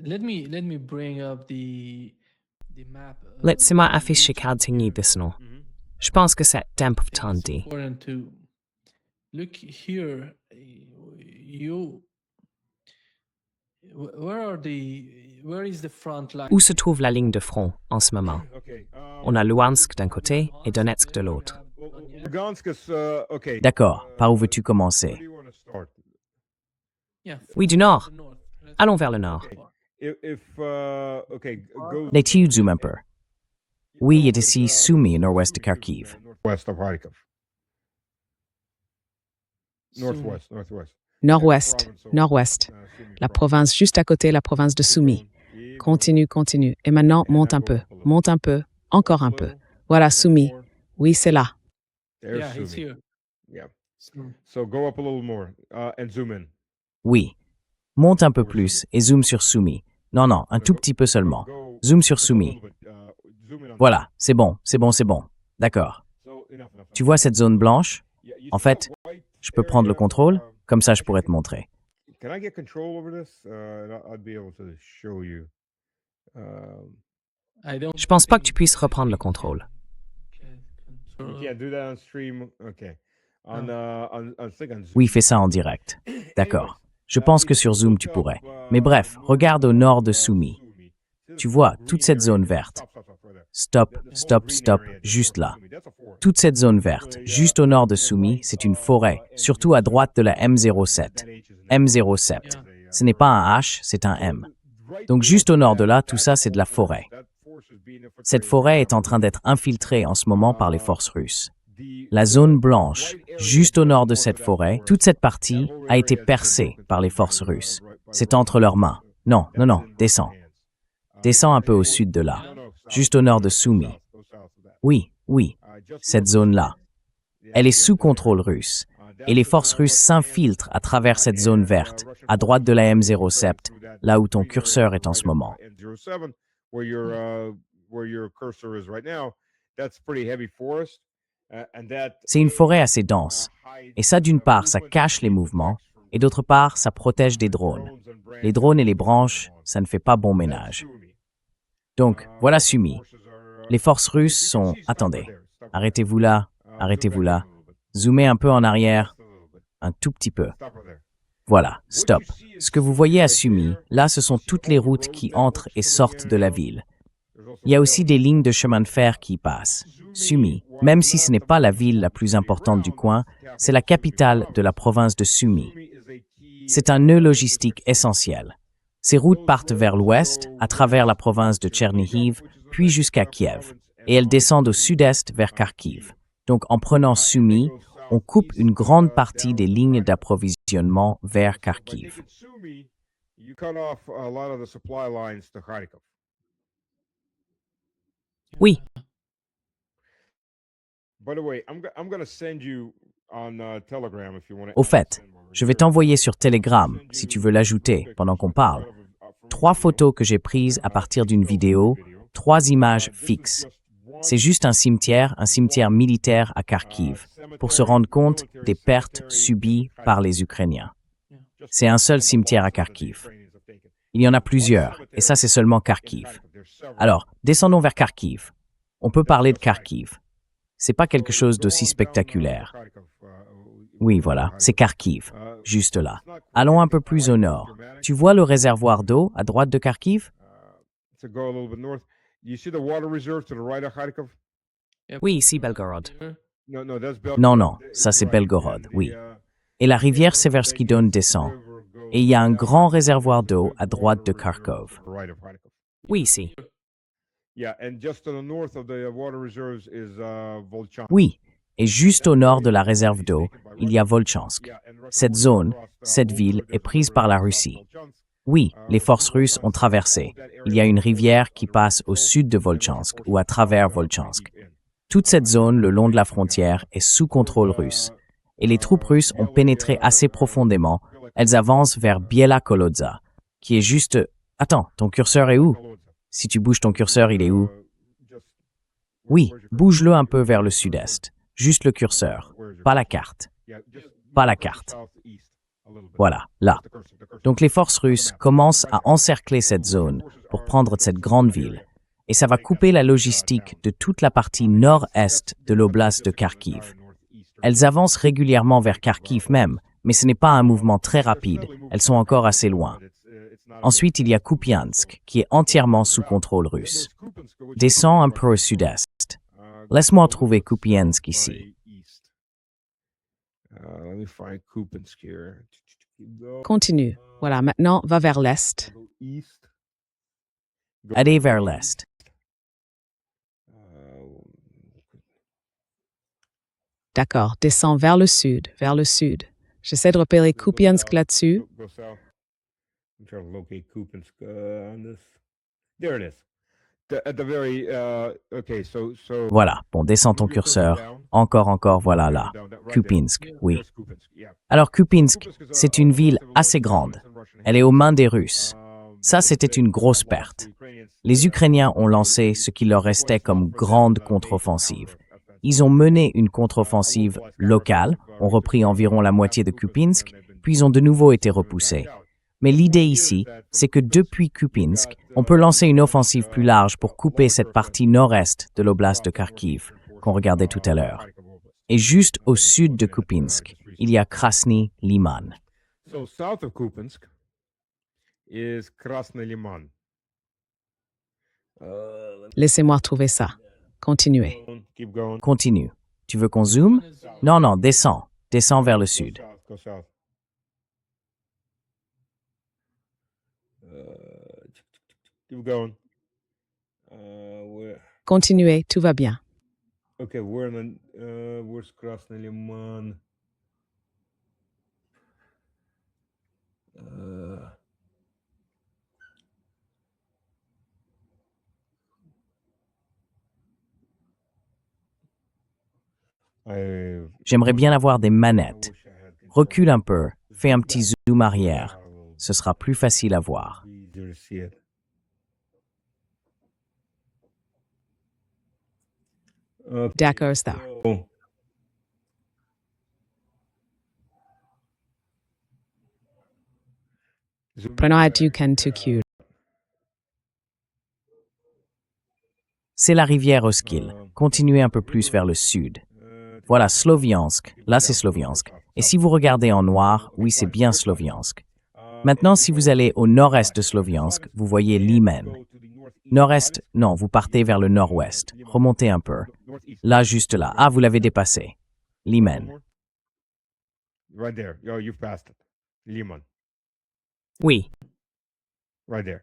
let me bring up the map. Laissez-moi afficher carte dessinée. Je pense que c'est tempo tandi. Important to look here. Where is the front line? Où se trouve la ligne de front en ce moment? On a Luhansk d'un côté et Donetsk de l'autre. D'accord, par où veux-tu commencer? Yeah, Oui, du nord. the north. Allons vers le nord. Les zoom un peu. Oui, et ici Sumy, au nord-ouest de Kharkiv. West of Kharkiv. Northwest. Nord-ouest, nord-ouest. La province juste à côté, la province de Sumy. Continue, continue. Et maintenant, monte un peu, encore un peu. Voilà, Sumy. Oui, c'est là. There's Yeah, he's Sumy. here. Yeah. Sumy. So go up a little more and zoom in. Oui. Monte un peu plus et zoom sur Sumy. Non, un tout petit peu seulement. Zoom sur Sumy. Voilà, c'est bon. D'accord. Tu vois cette zone blanche? En fait, je peux prendre le contrôle, comme ça je pourrais te montrer. Can I get control over this? I'd be able to show you. Je pense pas que tu puisses reprendre le contrôle. You can't do that on stream. Okay. On Zoom. Oui, fais ça en direct. D'accord. Je pense que sur Zoom tu pourrais. Mais bref, regarde au nord de Sumy. Tu vois toute cette zone verte. Stop, juste là. Toute cette zone verte, juste au nord de Sumy, c'est une forêt, surtout à droite de la M07. M07. Ce n'est pas un H, c'est un M. Donc juste au nord de là, tout ça, c'est de la forêt. Cette forêt est en train d'être infiltrée en ce moment par les forces russes. La zone blanche, juste au nord de cette forêt, toute cette partie a été percée par les forces russes. C'est entre leurs mains. Non, descends. Descends un peu au sud de là, juste au nord de Sumy. Oui, cette zone-là. Elle est sous contrôle russe. Et les forces russes s'infiltrent à travers cette zone verte, à droite de la M07, là où ton curseur est en ce moment. C'est une forêt assez dense. Et ça, d'une part, ça cache les mouvements, et d'autre part, ça protège des drones. Les drones et les branches, ça ne fait pas bon ménage. Donc, voilà Sumy. Les forces russes sont... Attendez. Arrêtez-vous là. Zoomez un peu en arrière. Un tout petit peu. Voilà, stop. Ce que vous voyez à Sumy, là, ce sont toutes les routes qui entrent et sortent de la ville. Il y a aussi des lignes de chemin de fer qui y passent. Sumy, même si ce n'est pas la ville la plus importante du coin, c'est la capitale de la province de Sumy. C'est un nœud logistique essentiel. Ces routes partent vers l'ouest, à travers la province de Tchernihiv, puis jusqu'à Kiev, et elles descendent au sud-est vers Kharkiv. Donc en prenant Sumy, on coupe une grande partie des lignes d'approvisionnement vers Kharkiv. Oui. Au fait, je vais t'envoyer sur Telegram, si tu veux l'ajouter, pendant qu'on parle. 3 photos que j'ai prises à partir d'une vidéo, 3 images fixes. C'est juste un cimetière militaire à Kharkiv, pour se rendre compte des pertes subies par les Ukrainiens. C'est un seul cimetière à Kharkiv. Il y en a plusieurs, et ça c'est seulement Kharkiv. Alors, descendons vers Kharkiv. On peut parler de Kharkiv. C'est pas quelque chose d'aussi spectaculaire. Oui, voilà, c'est Kharkiv, juste là. Allons un peu plus au nord. Tu vois le réservoir d'eau à droite de Kharkiv? Oui, ici Belgorod. Non, ça c'est Belgorod, oui. Et la rivière Seversky Don descend. Et il y a un grand réservoir d'eau à droite de Kharkov. Oui, ici. Oui, et juste au nord de la réserve d'eau, il y a Volchansk. Cette zone, cette ville est prise par la Russie. Oui, les forces russes ont traversé. Il y a une rivière qui passe au sud de Volchansk ou à travers Volchansk. Toute cette zone le long de la frontière est sous contrôle russe. Et les troupes russes ont pénétré assez profondément. Elles avancent vers Biela Kolodza, qui est juste... Attends, ton curseur est où? Si tu bouges ton curseur, il est où? Oui, bouge-le un peu vers le sud-est. Juste le curseur, pas la carte. Pas la carte. Voilà, là. Donc les forces russes commencent à encercler cette zone pour prendre cette grande ville. Et ça va couper la logistique de toute la partie nord-est de l'oblast de Kharkiv. Elles avancent régulièrement vers Kharkiv même, mais ce n'est pas un mouvement très rapide, elles sont encore assez loin. Ensuite, il y a Kupiansk, qui est entièrement sous contrôle russe. Descends un peu au sud-est. Laisse-moi trouver Kupiansk ici. Continue. Voilà, maintenant, va vers l'est. Allez vers l'est. D'accord, descends vers le sud, vers le sud. J'essaie de repérer Kupiansk là-dessus. I'm trying to locate Kupiansk on this. There it is. At the very, okay, so. Voilà, bon, descends ton curseur. Encore, voilà là. Kupiansk, oui. Alors Kupiansk, c'est une ville assez grande. Elle est aux mains des Russes. Ça, c'était une grosse perte. Les Ukrainiens ont lancé ce qui leur restait comme grande contre-offensive. Ils ont mené une contre-offensive locale, ont repris environ la moitié de Kupiansk, puis ont de nouveau été repoussés. Mais l'idée ici, c'est que depuis Kupiansk, on peut lancer une offensive plus large pour couper cette partie nord-est de l'oblast de Kharkiv, qu'on regardait tout à l'heure. Et juste au sud de Kupiansk, il y a Krasny Liman. So south of Kupiansk is Krasny Liman. Laissez-moi trouver ça. Continuez. Keep going. Continue. Tu veux qu'on zoome? Non, descends. Descends vers le sud. Go south. Keep going. Continuez, tout va bien. Okay, where's Krasny Liman? J'aimerais bien avoir des manettes. Recule un peu, fais un petit zoom arrière. Ce sera plus facile à voir. D'accord, ça. Prenons à Dukan to Q. C'est la rivière Oskil. Continuez un peu plus vers le sud. Voilà, Sloviansk. Là, c'est Sloviansk. Et si vous regardez en noir, oui, c'est bien Sloviansk. Maintenant, si vous allez au nord-est de Sloviansk, vous voyez Liman. Nord-est, non, vous partez vers le nord-ouest. Remontez un peu. Là, juste là. Ah, vous l'avez dépassé. Liman. Right there. Oh, you've passed it. Liman. Oui, Right there.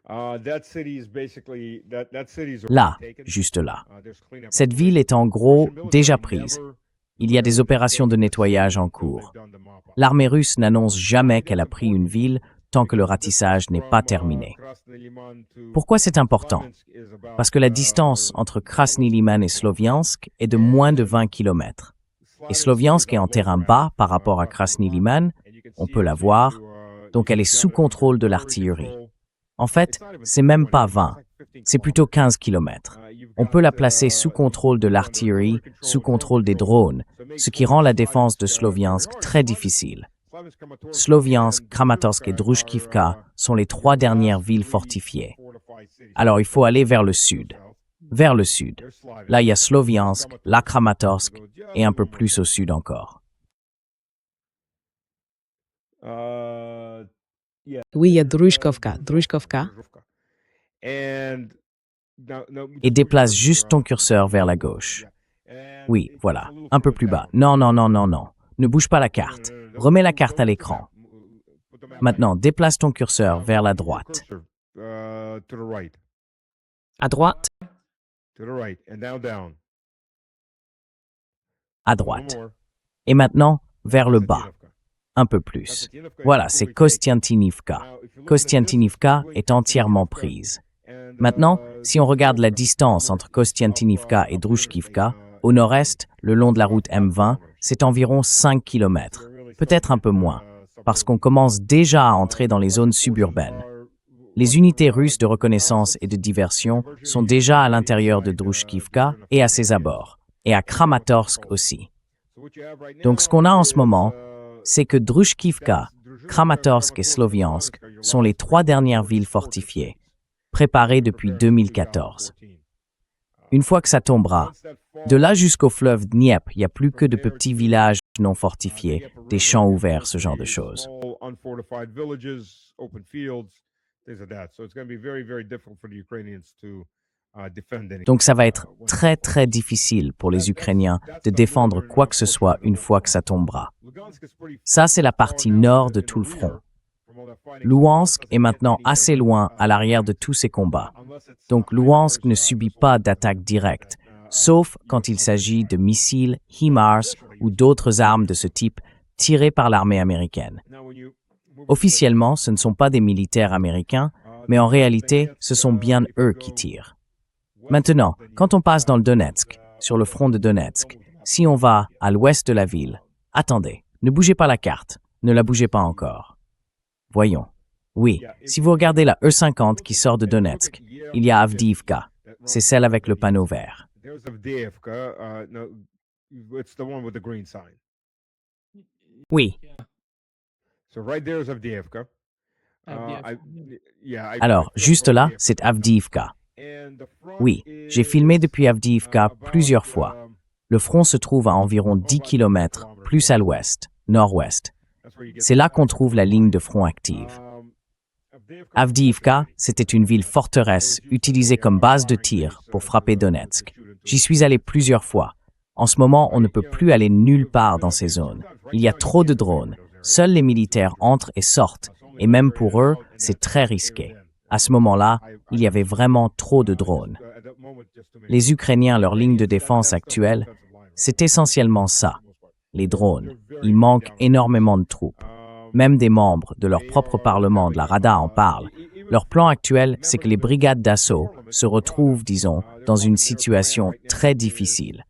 That city is basically that city is là, already taken. juste là. There's cleanup Cette ville est en gros déjà prise. Il y a des opérations de nettoyage en cours. L'armée russe n'annonce jamais qu'elle a pris une ville tant que le ratissage n'est pas terminé. Pourquoi c'est important? Parce que la distance entre Krasny Liman et Sloviansk est de moins de 20 km. Et Sloviansk est en terrain bas par rapport à Krasny Liman, on peut la voir, donc elle est sous contrôle de l'artillerie. En fait, c'est même pas 20, c'est plutôt 15 km. On peut la placer sous contrôle de l'artillerie, sous contrôle des drones, ce qui rend la défense de Sloviansk très difficile. Sloviansk, Kramatorsk et Drushkivka sont les 3 dernières villes fortifiées. Alors il faut aller vers le sud. Vers le sud. Là, il y a Sloviansk, la Kramatorsk et un peu plus au sud encore. Oui, il y a Drushkovka. Drushkovka. Et déplace juste ton curseur vers la gauche. Oui, voilà, un peu plus bas. Non. Ne bouge pas la carte. Remets la carte à l'écran. Maintenant, déplace ton curseur vers la droite. À droite. À droite. Et maintenant, vers le bas. Un peu plus. Voilà, c'est Kostiantynivka. Kostiantynivka est entièrement prise. Maintenant, si on regarde la distance entre Kostiantynivka et Drushkivka, au nord-est, le long de la route M20, c'est environ 5 km, peut-être un peu moins, parce qu'on commence déjà à entrer dans les zones suburbaines. Les unités russes de reconnaissance et de diversion sont déjà à l'intérieur de Drushkivka et à ses abords, et à Kramatorsk aussi. Donc ce qu'on a en ce moment, c'est que Družkivka, Kramatorsk et Sloviansk sont les 3 dernières villes fortifiées, préparées depuis 2014. Une fois que ça tombera, de là jusqu'au fleuve Dniepr, il n'y a plus que de petits villages non fortifiés, des champs ouverts, ce genre de choses. Donc ça va être très très difficile pour les Ukrainiens de défendre quoi que ce soit une fois que ça tombera. Ça, c'est la partie nord de tout le front. Louhansk est maintenant assez loin à l'arrière de tous ces combats. Donc Louhansk ne subit pas d'attaque directe, sauf quand il s'agit de missiles, HIMARS ou d'autres armes de ce type tirées par l'armée américaine. Officiellement, ce ne sont pas des militaires américains, mais en réalité, ce sont bien eux qui tirent. Maintenant, quand on passe dans le Donetsk, sur le front de Donetsk, si on va à l'ouest de la ville, attendez, ne bougez pas la carte, ne la bougez pas encore. Voyons. Oui, si vous regardez la E50 qui sort de Donetsk, il y a Avdiivka. C'est celle avec le panneau vert. Oui. Alors, juste là, c'est Avdiivka. Oui, j'ai filmé depuis Avdiivka plusieurs fois. Le front se trouve à environ 10 km plus à l'ouest, nord-ouest. C'est là qu'on trouve la ligne de front active. Avdiivka, c'était une ville forteresse utilisée comme base de tir pour frapper Donetsk. J'y suis allé plusieurs fois. En ce moment, on ne peut plus aller nulle part dans ces zones. Il y a trop de drones. Seuls les militaires entrent et sortent, et même pour eux, c'est très risqué. À ce moment-là, il y avait vraiment trop de drones. Les Ukrainiens, leur ligne de défense actuelle, c'est essentiellement ça, les drones. Il manque énormément de troupes. Même des membres de leur propre parlement de la Rada en parlent. Leur plan actuel, c'est que les brigades d'assaut se retrouvent, disons, dans une situation très difficile.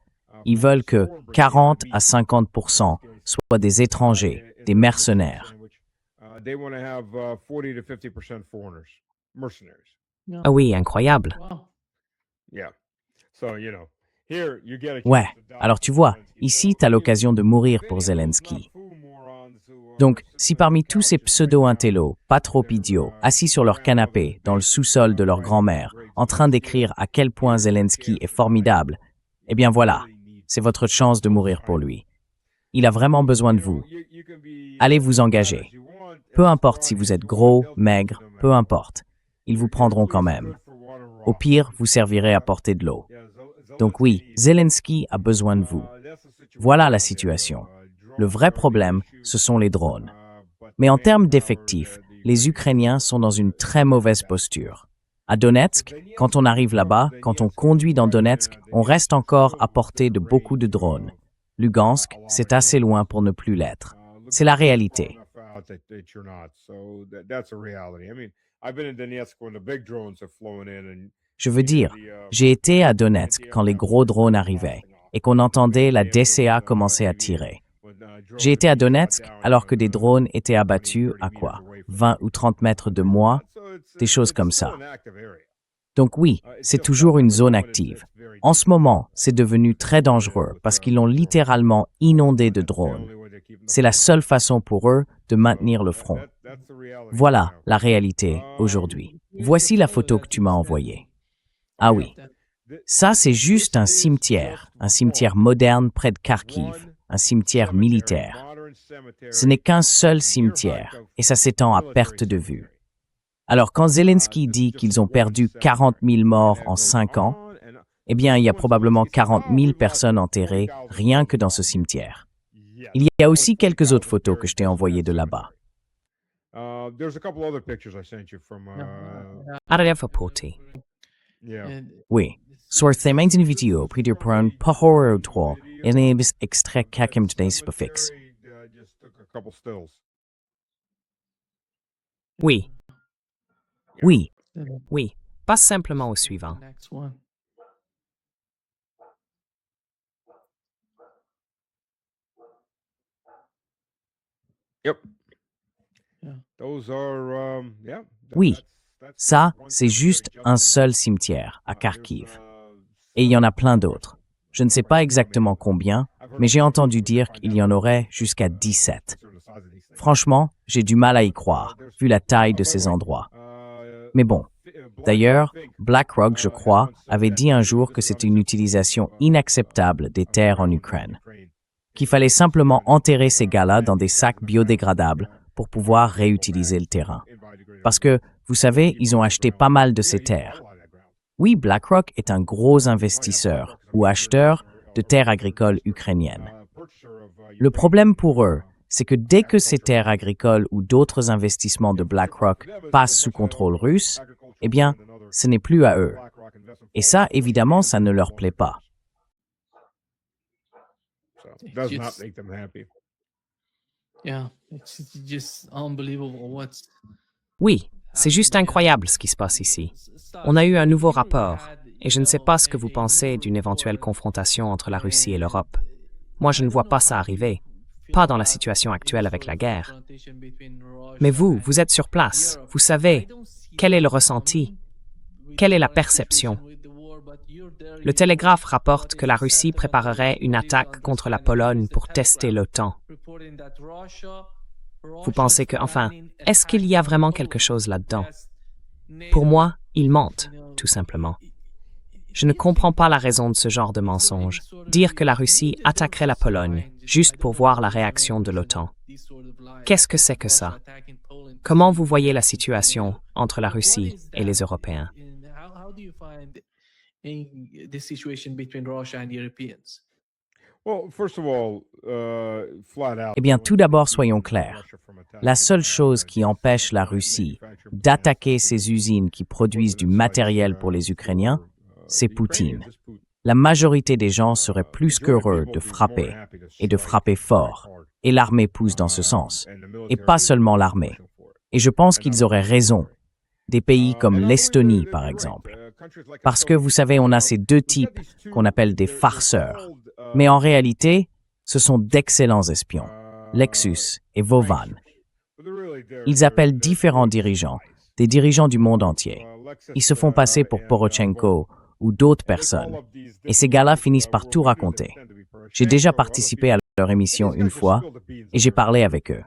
Ils veulent que 40 à 50% soient des étrangers, des mercenaires. Ah oui, incroyable. Ouais, alors tu vois, ici, tu as l'occasion de mourir pour Zelensky. Donc, si parmi tous ces pseudo-intellos, pas trop idiots, assis sur leur canapé, dans le sous-sol de leur grand-mère, en train d'écrire à quel point Zelensky est formidable, eh bien voilà, c'est votre chance de mourir pour lui. Il a vraiment besoin de vous. Allez vous engager. Peu importe si vous êtes gros, maigre, peu importe. Ils vous prendront quand même. Au pire, vous servirez à porter de l'eau. Donc oui, Zelensky a besoin de vous. Voilà la situation. Le vrai problème, ce sont les drones. Mais en termes d'effectifs, les Ukrainiens sont dans une très mauvaise posture. À Donetsk, quand on arrive là-bas, quand on conduit dans Donetsk, on reste encore à portée de beaucoup de drones. Lugansk, c'est assez loin pour ne plus l'être. C'est la réalité. Je veux dire, j'ai été à Donetsk quand les gros drones arrivaient et qu'on entendait la DCA commencer à tirer. J'ai été à Donetsk alors que des drones étaient abattus à quoi? 20 ou 30 mètres de moi, des choses comme ça. Donc oui, c'est toujours une zone active. En ce moment, c'est devenu très dangereux parce qu'ils l'ont littéralement inondé de drones. C'est la seule façon pour eux de maintenir le front. Voilà la réalité aujourd'hui. Voici la photo que tu m'as envoyée. Ah oui, ça c'est juste un cimetière moderne près de Kharkiv, un cimetière militaire. Ce n'est qu'un seul cimetière et ça s'étend à perte de vue. Alors quand Zelensky dit qu'ils ont perdu 40 000 morts en 5 ans, eh bien il y a probablement 40 000 personnes enterrées rien que dans ce cimetière. Il y a aussi quelques autres photos que je t'ai envoyées de là-bas. Arrêtez. Oui, sur ces mêmes vidéos, puis pour un pahor toi, il y a des extraits kakim de spécifiques. Oui, Oui, oui. Passe simplement au suivant. Next one. oui. Ça, c'est juste un seul cimetière à Kharkiv. Et il y en a plein d'autres. Je ne sais pas exactement combien, mais j'ai entendu dire qu'il y en aurait jusqu'à 17. Franchement, j'ai du mal à y croire, vu la taille de ces endroits. Mais bon, d'ailleurs, BlackRock, je crois, avait dit un jour que c'était une utilisation inacceptable des terres en Ukraine, qu'il fallait simplement enterrer ces gars-là dans des sacs biodégradables pour pouvoir réutiliser le terrain. Parce que, vous savez, ils ont acheté pas mal de ces terres. Oui, BlackRock est un gros investisseur ou acheteur de terres agricoles ukrainiennes. Le problème pour eux, c'est que dès que ces terres agricoles ou d'autres investissements de BlackRock passent sous contrôle russe, eh bien, ce n'est plus à eux. Et ça, évidemment, ça ne leur plaît pas. Does not make them happy. Yeah, it's just unbelievable what's Oui, c'est juste incroyable ce qui se passe ici. On a eu un nouveau rapport, et je ne sais pas ce que vous pensez d'une éventuelle confrontation entre la Russie et l'Europe. Moi, je ne vois pas ça arriver, pas dans la situation actuelle avec la guerre. Mais vous êtes sur place, vous savez, quel est le ressenti? Quelle est la perception? Le Télégraphe rapporte que la Russie préparerait une attaque contre la Pologne pour tester l'OTAN. Vous pensez que, enfin, est-ce qu'il y a vraiment quelque chose là-dedans? Pour moi, ils mentent, tout simplement. Je ne comprends pas la raison de ce genre de mensonge. Dire que la Russie attaquerait la Pologne, juste pour voir la réaction de l'OTAN. Qu'est-ce que c'est que ça? Comment vous voyez la situation entre la Russie et les Européens? Eh bien, tout d'abord, soyons clairs. La seule chose qui empêche la Russie d'attaquer ces usines qui produisent du matériel pour les Ukrainiens, c'est Poutine. La majorité des gens seraient plus qu'heureux de frapper, et de frapper fort, et l'armée pousse dans ce sens, et pas seulement l'armée. Et je pense qu'ils auraient raison. Des pays comme l'Estonie, par exemple. Parce que, vous savez, on a ces deux types qu'on appelle des farceurs. Mais en réalité, ce sont d'excellents espions, Lexus et Vovan. Ils appellent différents dirigeants, des dirigeants du monde entier. Ils se font passer pour Poroshenko ou d'autres personnes. Et ces gars-là finissent par tout raconter. J'ai déjà participé à leur émission une fois et j'ai parlé avec eux.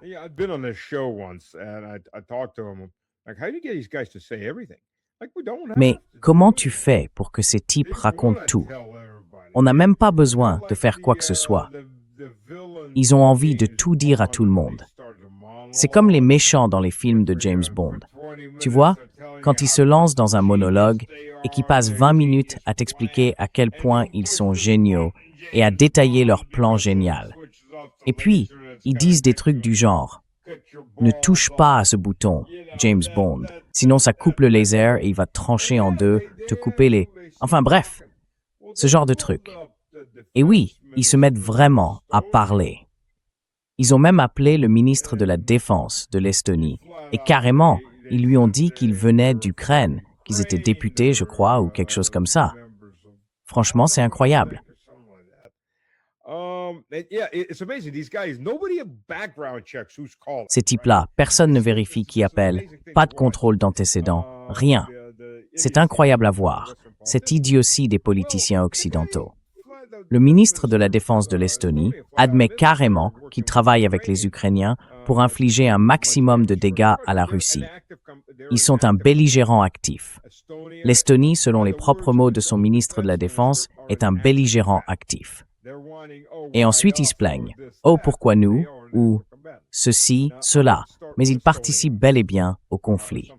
Mais comment tu fais pour que ces types racontent tout? On n'a même pas besoin de faire quoi que ce soit. Ils ont envie de tout dire à tout le monde. C'est comme les méchants dans les films de James Bond. Tu vois, quand ils se lancent dans un monologue et qui passent 20 minutes à t'expliquer à quel point ils sont géniaux et à détailler leur plan génial. Et puis, ils disent des trucs du genre « Ne touche pas à ce bouton, James Bond, sinon ça coupe le laser et il va te trancher en deux, te couper les... » Enfin bref, ce genre de trucs. Et oui, ils se mettent vraiment à parler. Ils ont même appelé le ministre de la Défense de l'Estonie et carrément, ils lui ont dit qu'ils venaient d'Ukraine, qu'ils étaient députés, je crois, ou quelque chose comme ça. Franchement, c'est incroyable. Ces types-là, personne ne vérifie qui appelle, pas de contrôle d'antécédents, rien. C'est incroyable à voir, cette idiotie des politiciens occidentaux. Le ministre de la Défense de l'Estonie admet carrément qu'il travaille avec les Ukrainiens pour infliger un maximum de dégâts à la Russie. Ils sont un belligérant actif. L'Estonie, selon les propres mots de son ministre de la Défense, est un belligérant actif. Et ensuite, ils se plaignent. « Oh, pourquoi nous ?» ou « ceci, cela », mais ils participent bel et bien au conflit.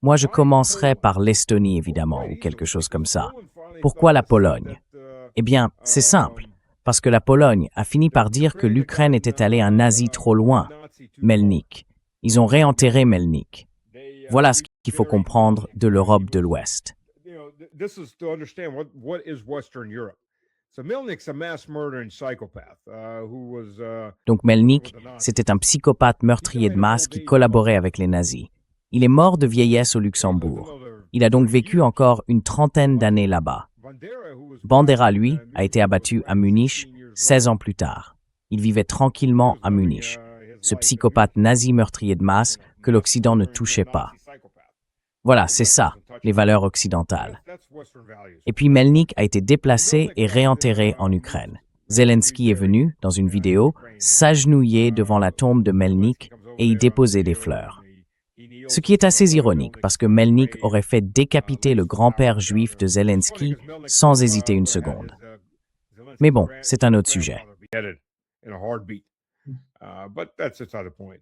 Moi, je commencerai par l'Estonie, évidemment, ou quelque chose comme ça. Pourquoi la Pologne? Eh bien, c'est simple, parce que la Pologne a fini par dire que l'Ukraine était allée en Asie trop loin, Melnik. Ils ont réenterré Melnik. Voilà ce qu'il faut comprendre de l'Europe de l'Ouest. Donc Melnik, c'était un psychopathe meurtrier de masse qui collaborait avec les nazis. Il est mort de vieillesse au Luxembourg. Il a donc vécu encore une trentaine d'années là-bas. Bandera, lui, a été abattu à Munich 16 ans plus tard. Il vivait tranquillement à Munich. Ce psychopathe nazi meurtrier de masse que l'Occident ne touchait pas. Voilà, c'est ça, les valeurs occidentales. Et puis Melnik a été déplacé et réenterré en Ukraine. Zelensky est venu, dans une vidéo, s'agenouiller devant la tombe de Melnik et y déposer des fleurs. Ce qui est assez ironique parce que Melnik aurait fait décapiter le grand-père juif de Zelensky sans hésiter une seconde. Mais bon, c'est un autre sujet. But that's just not the point.